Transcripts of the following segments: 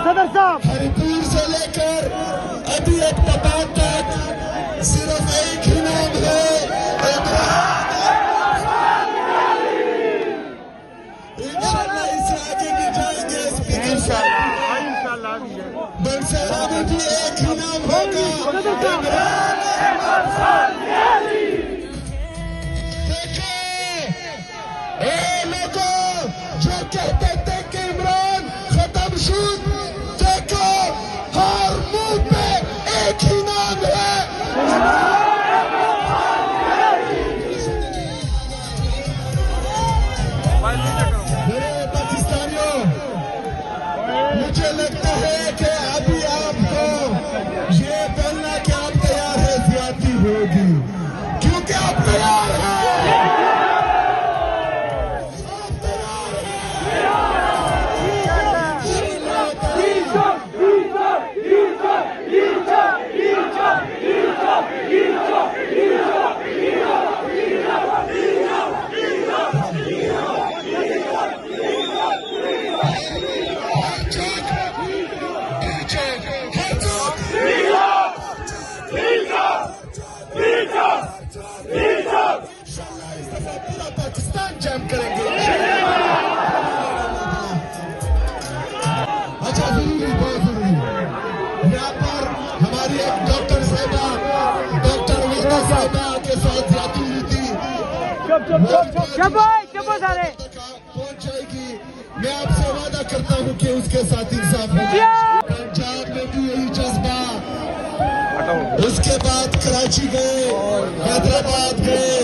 सदर साहब हरिपुर से लेकर अभी इब्तिदाई तक सिर्फ एक ही नाम है, इंशाल्लाह इससे आगे भी जाएंगे। स्पीकर साहब बनसेरा में भी एक ही नाम होगा, लोगों जो कहते थे कि इमरान खत्म शुद, देखो हर मुंह पे एक ही नाम है। मेरे पाकिस्तानियों, मुझे लगता है कि अभी आपको ये बोलना कि आप तैयार है ज्यादती होगी, क्योंकि आप तैयार हैं। पूरा पाकिस्तान जैम करेंगे। अच्छा, जरूरी, बहुत जरूरी, यहाँ पर हमारी एक डॉक्टर साहिबा, डॉक्टर विक्टर साहिबा के साथ जाती हुई थी, पहुंच जाएगी। मैं आपसे वादा करता हूँ कि उसके साथ इंसाफ होगा। पंजाब में भी यही जज्बा, उसके बाद कराची गए, हैदराबाद गए,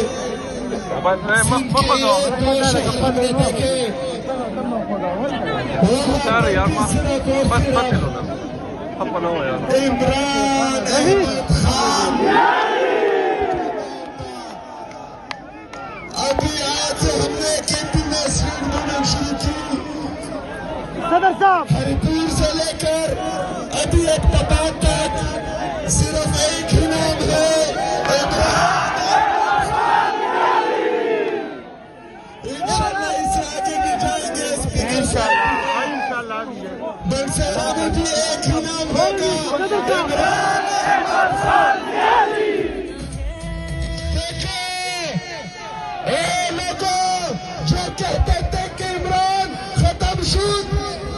अभी आज हमने केपी में स्वीट मूवमेंट शुरू की। सदर साहब हरिपुर से लेकर अभी इब्तिदाई तक सिर्फ एक ही नाम है, इंशाल्लाह इससे आगे भी जाएंगे। स्पीकर साहब बनसेरा में भी एक ही नाम होगा, लोगों जो कहते थे कि इमरान खत्म शुद,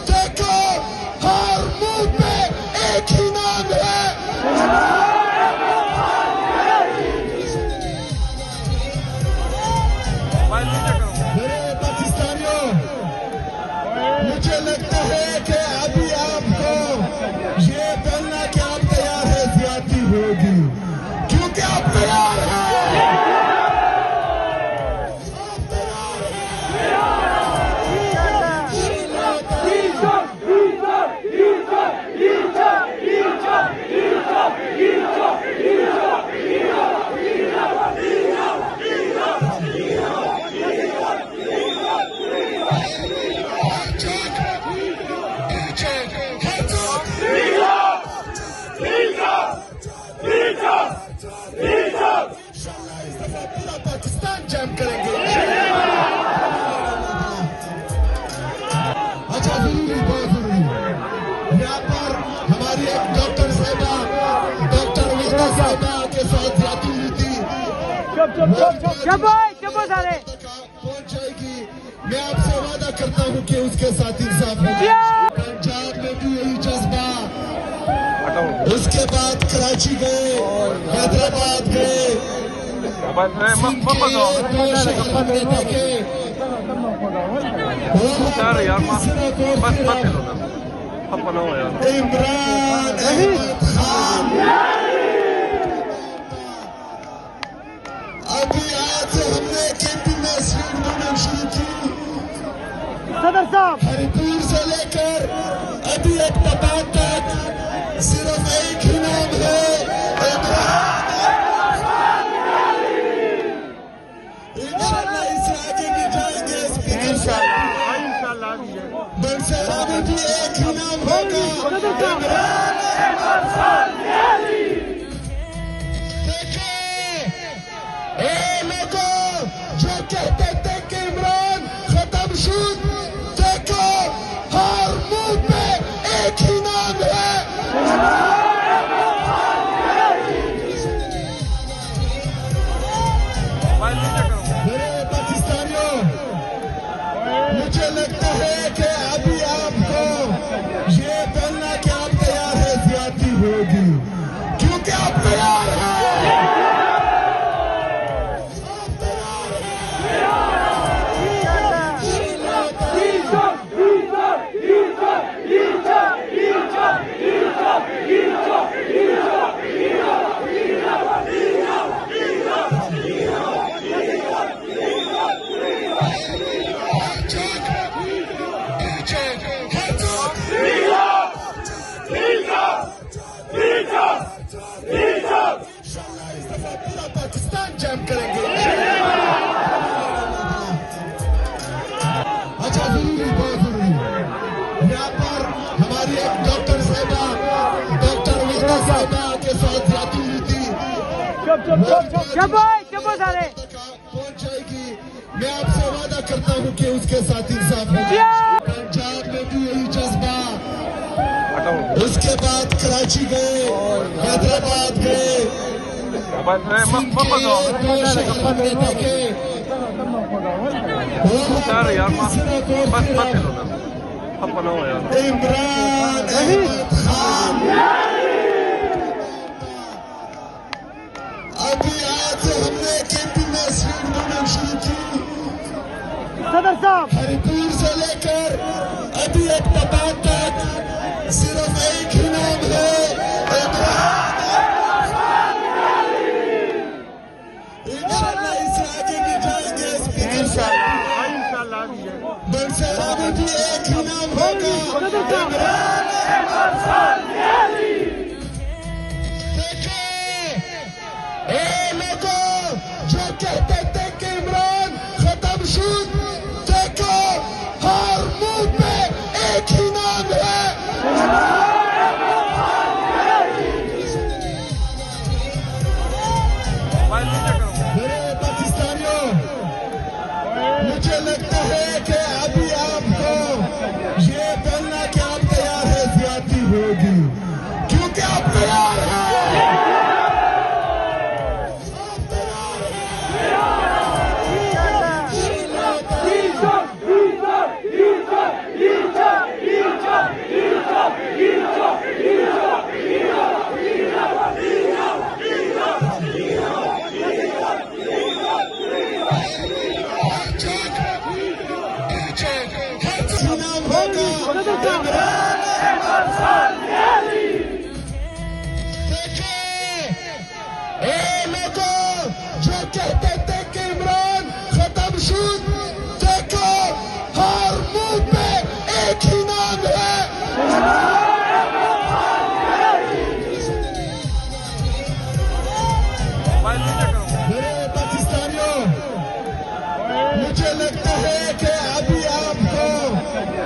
देखो हर मुंह पे एक ही नाम है। मेरे पाकिस्तानियों, मुझे लगता है कि अभी आपको ये बोलना कि आप तैयार है ज्यादती होगी, क्योंकि आप तैयार हैं। पूरा पाकिस्तान जैम करेंगे। अच्छा, जरूरी, बहुत जरूरी, यहाँ पर हमारी एक डॉक्टर साहिबा, डॉक्टर विक्टर साहिबा के साथ जाती हुई थी, पहुंच जाएगी। मैं आपसे वादा करता हूँ कि उसके साथ इंसाफ होगा। पंजाब में भी यही जज्बा, उसके बाद कराची गए, हैदराबाद गए, अभी आज हमने केपी में स्वीट मूवमेंट शुरू की। सदर साहब हरिपुर से लेकर अभी इब्तिदाई तक सिर्फ एक ही नाम है, इंशाल्लाह इससे आगे भी जाएंगे। होगी, क्योंकि आप तैयार हैं। पूरा पाकिस्तान जैम करेंगे। अच्छा, जरूरी, बहुत जरूरी, यहाँ पर हमारी एक डॉक्टर साहिबा, डॉक्टर विक्ता साहिबा के साथ जाती हुई थी, पहुंच जाएगी। मैं आपसे वादा करता हूँ कि उसके साथ इंसाफ होगा। पंजाब में भी यही जज्बा, उसके बाद कराची गए, हैदराबाद गए, इमरान खान। अभी आज हमने केपी में स्वीट मूवमेंट शुरू की, सदर साहब, हरिपुर से लेकर अभी एक तबाद तक सिर्फ एक ही नाम है, इंशाल्लाह इससे आगे भी जाएंगे। स्पीकर साहब, बनसेरा में भी एक ही नाम होगा, देखो ए लोगों जो कहते थे कि इमरान खत्म शुद, देखो हर मुंह पे एक ही नाम है। मेरे पाकिस्तानियों, मुझे लगता है कि अभी आपको ये बोलना कि आप तैयार है ज्यादती होगी, क्योंकि आप तैयार हैं। जो कहते थे कि इमरान खत्म शुद, देखो हर मुंह पे एक ही नाम है। मेरे पाकिस्तानियों, मुझे लगता है कि अभी आपको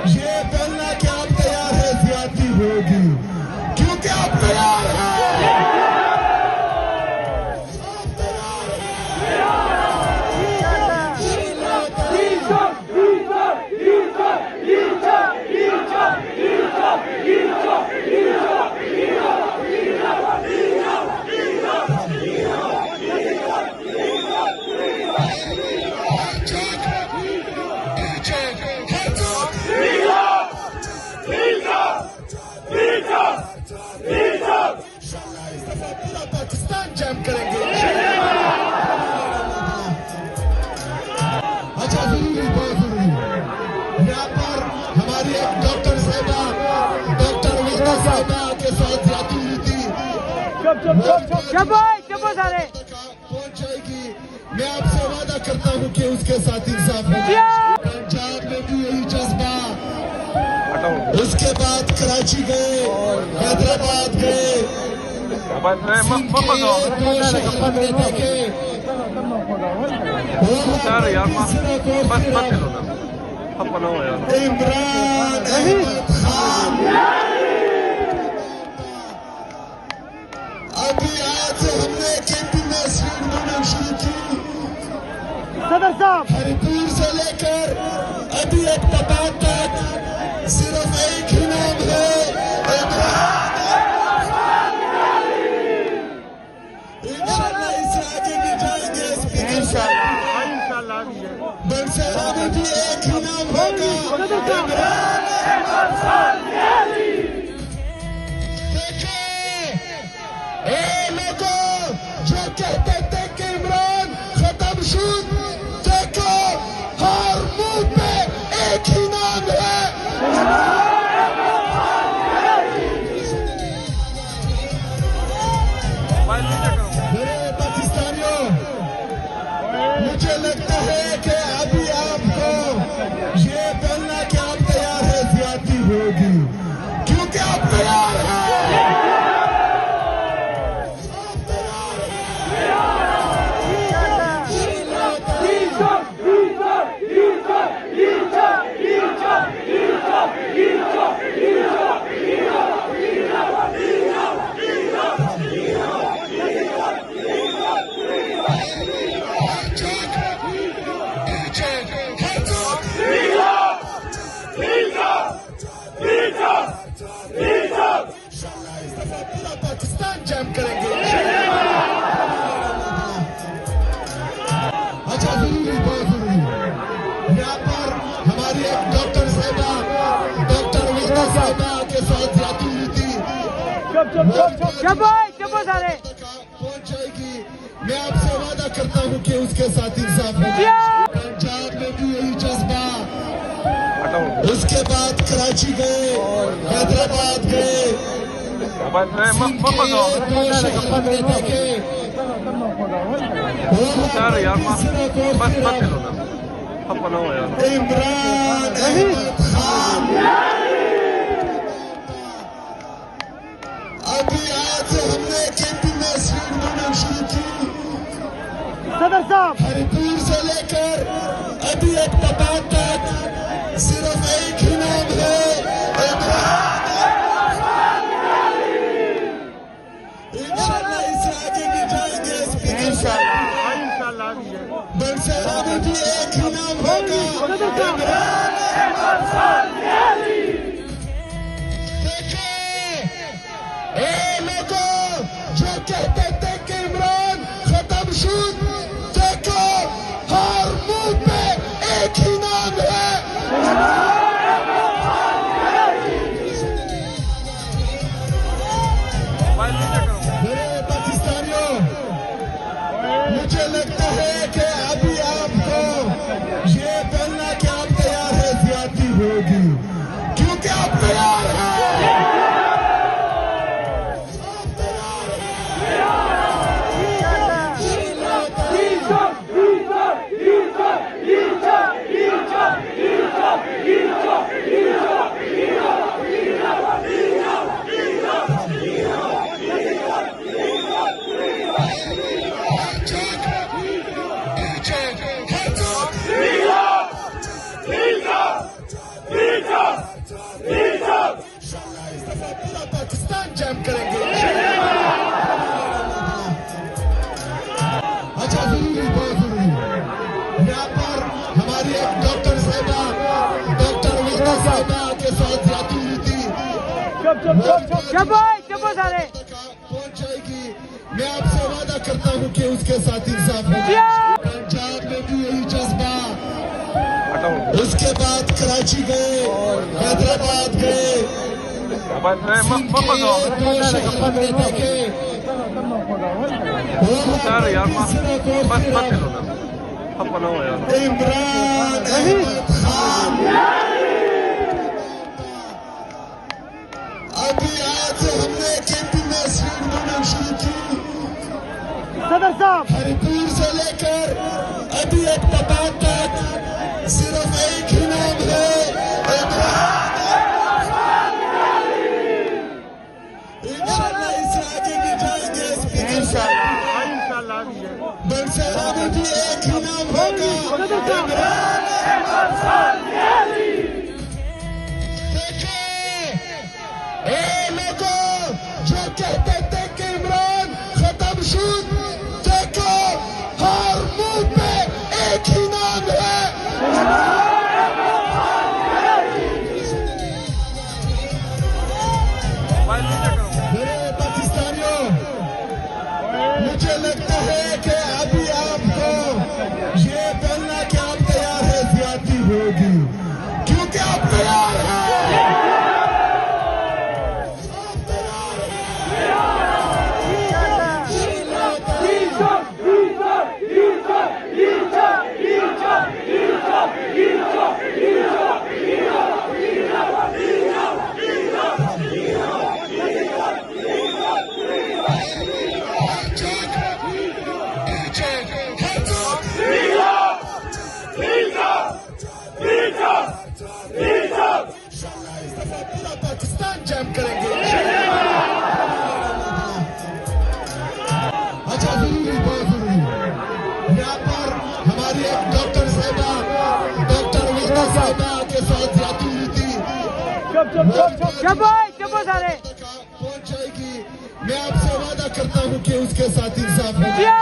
ये बोलना कि आप तैयार है ज्यादती होगी, क्योंकि आप तैयार हैं। पूरा पाकिस्तान जैम करेंगे। अच्छा, जरूरी, बहुत जरूरी, यहाँ पर हमारी एक डॉक्टर साहिबा, डॉक्टर विक्ता साहिबा के साथ जाती हुई थी, पहुंच जाएगी। मैं आपसे वादा करता हूँ कि उसके साथ इंसाफ होगा। पंजाब में भी यही जज्बा, उसके बाद कराची गए, हैदराबाद गए, इमरान खान। अभी आज हमने केपी में स्वीट मूवमेंट शुरू की, सदर साहब, हरिपुर से लेकर अभी एक तबाद तक सिर्फ एक ही नाम है, इंशाल्लाह इससे आगे भी जाएंगे। स्पीकर साहब, बनसेरा में भी एक ही नाम होगा, देखो ए लोगों जो कहते थे कि इमरान खत्म शुद, देखो हर मुंह पे एक ही नाम है। मेरे पाकिस्तानियों, मुझे लगता है कि अभी आपको ये बोलना कि आप तैयार है ज्यादती होगी, क्योंकि आप तैयार हैं। पूरा पाकिस्तान जैम करेंगे। अच्छा, जरूरी, बहुत जरूरी, यहाँ पर हमारी एक डॉक्टर साहिबा, डॉक्टर विदा साहिबा के साथ जाती हुई थी, सारे पहुंच जाएगी। मैं आपसे वादा करता हूँ कि उसके साथ इंसाफ होगा। पंजाब में भी यही जज्बा, उसके बाद कराची गए, हैदराबाद गए, इमरान अहमद खान। अभी आज हमने केपी में स्वीट बनाना शुरू की, सदर साहब हरिपुर से लेकर अभी एक पता तक सिर्फ एक ही नाम है, इमरान। इंशाल्लाह इससे आगे भी जाएंगे। इंशाल्लाह बरसेरा में भी एक ही नाम होगा, इमरान। देखो ए लोगों जो कहते थे कि इमरान खत्म शुद, देखो हर मुंह पे एक ही नाम है। मेरे पाकिस्तानियों, मुझे लगता है कि अभी आपको ये बोलना कि आप तैयार है ज्यादती होगी, क्योंकि आप तैयार हैं। पूरा पाकिस्तान जैम करेंगे। अच्छा, जरूरी, बहुत जरूरी, यहाँ पर हमारी एक डॉक्टर साहिबा, डॉक्टर विदा साहिबा के साथ जाती हुई थी, सारे पहुंच जाएगी। मैं आपसे वादा करता हूँ कि उसके साथ इंसाफ होगा। पंजाब में भी यही जज्बा, उसके बाद कराची गए, हैदराबाद गए, इमरान अहमद खान। अभी आज हमने केपी में स्वीट बनाना शुरू की, सदर साहब हरिपुर से लेकर अभी एक पता तक सिर्फ एक ही नाम है, इमरान। इंशाल्लाह इससे आगे भी जाएंगे। इंशाल्लाह बरसेरा में भी एक ही नाम होगा, इमरान। देखो ए लोगों जो कहते थे कि इमरान खत्म शुद, देखो हर मुंह पे एक ही नाम है। मेरे पाकिस्तानियों, मुझे लगता है कि अभी आपको ये बोलना कि आप तैयार चुप सारे पहुंच जाएगी। मैं आपसे वादा करता हूं कि उसके साथ इंसाफ होगा।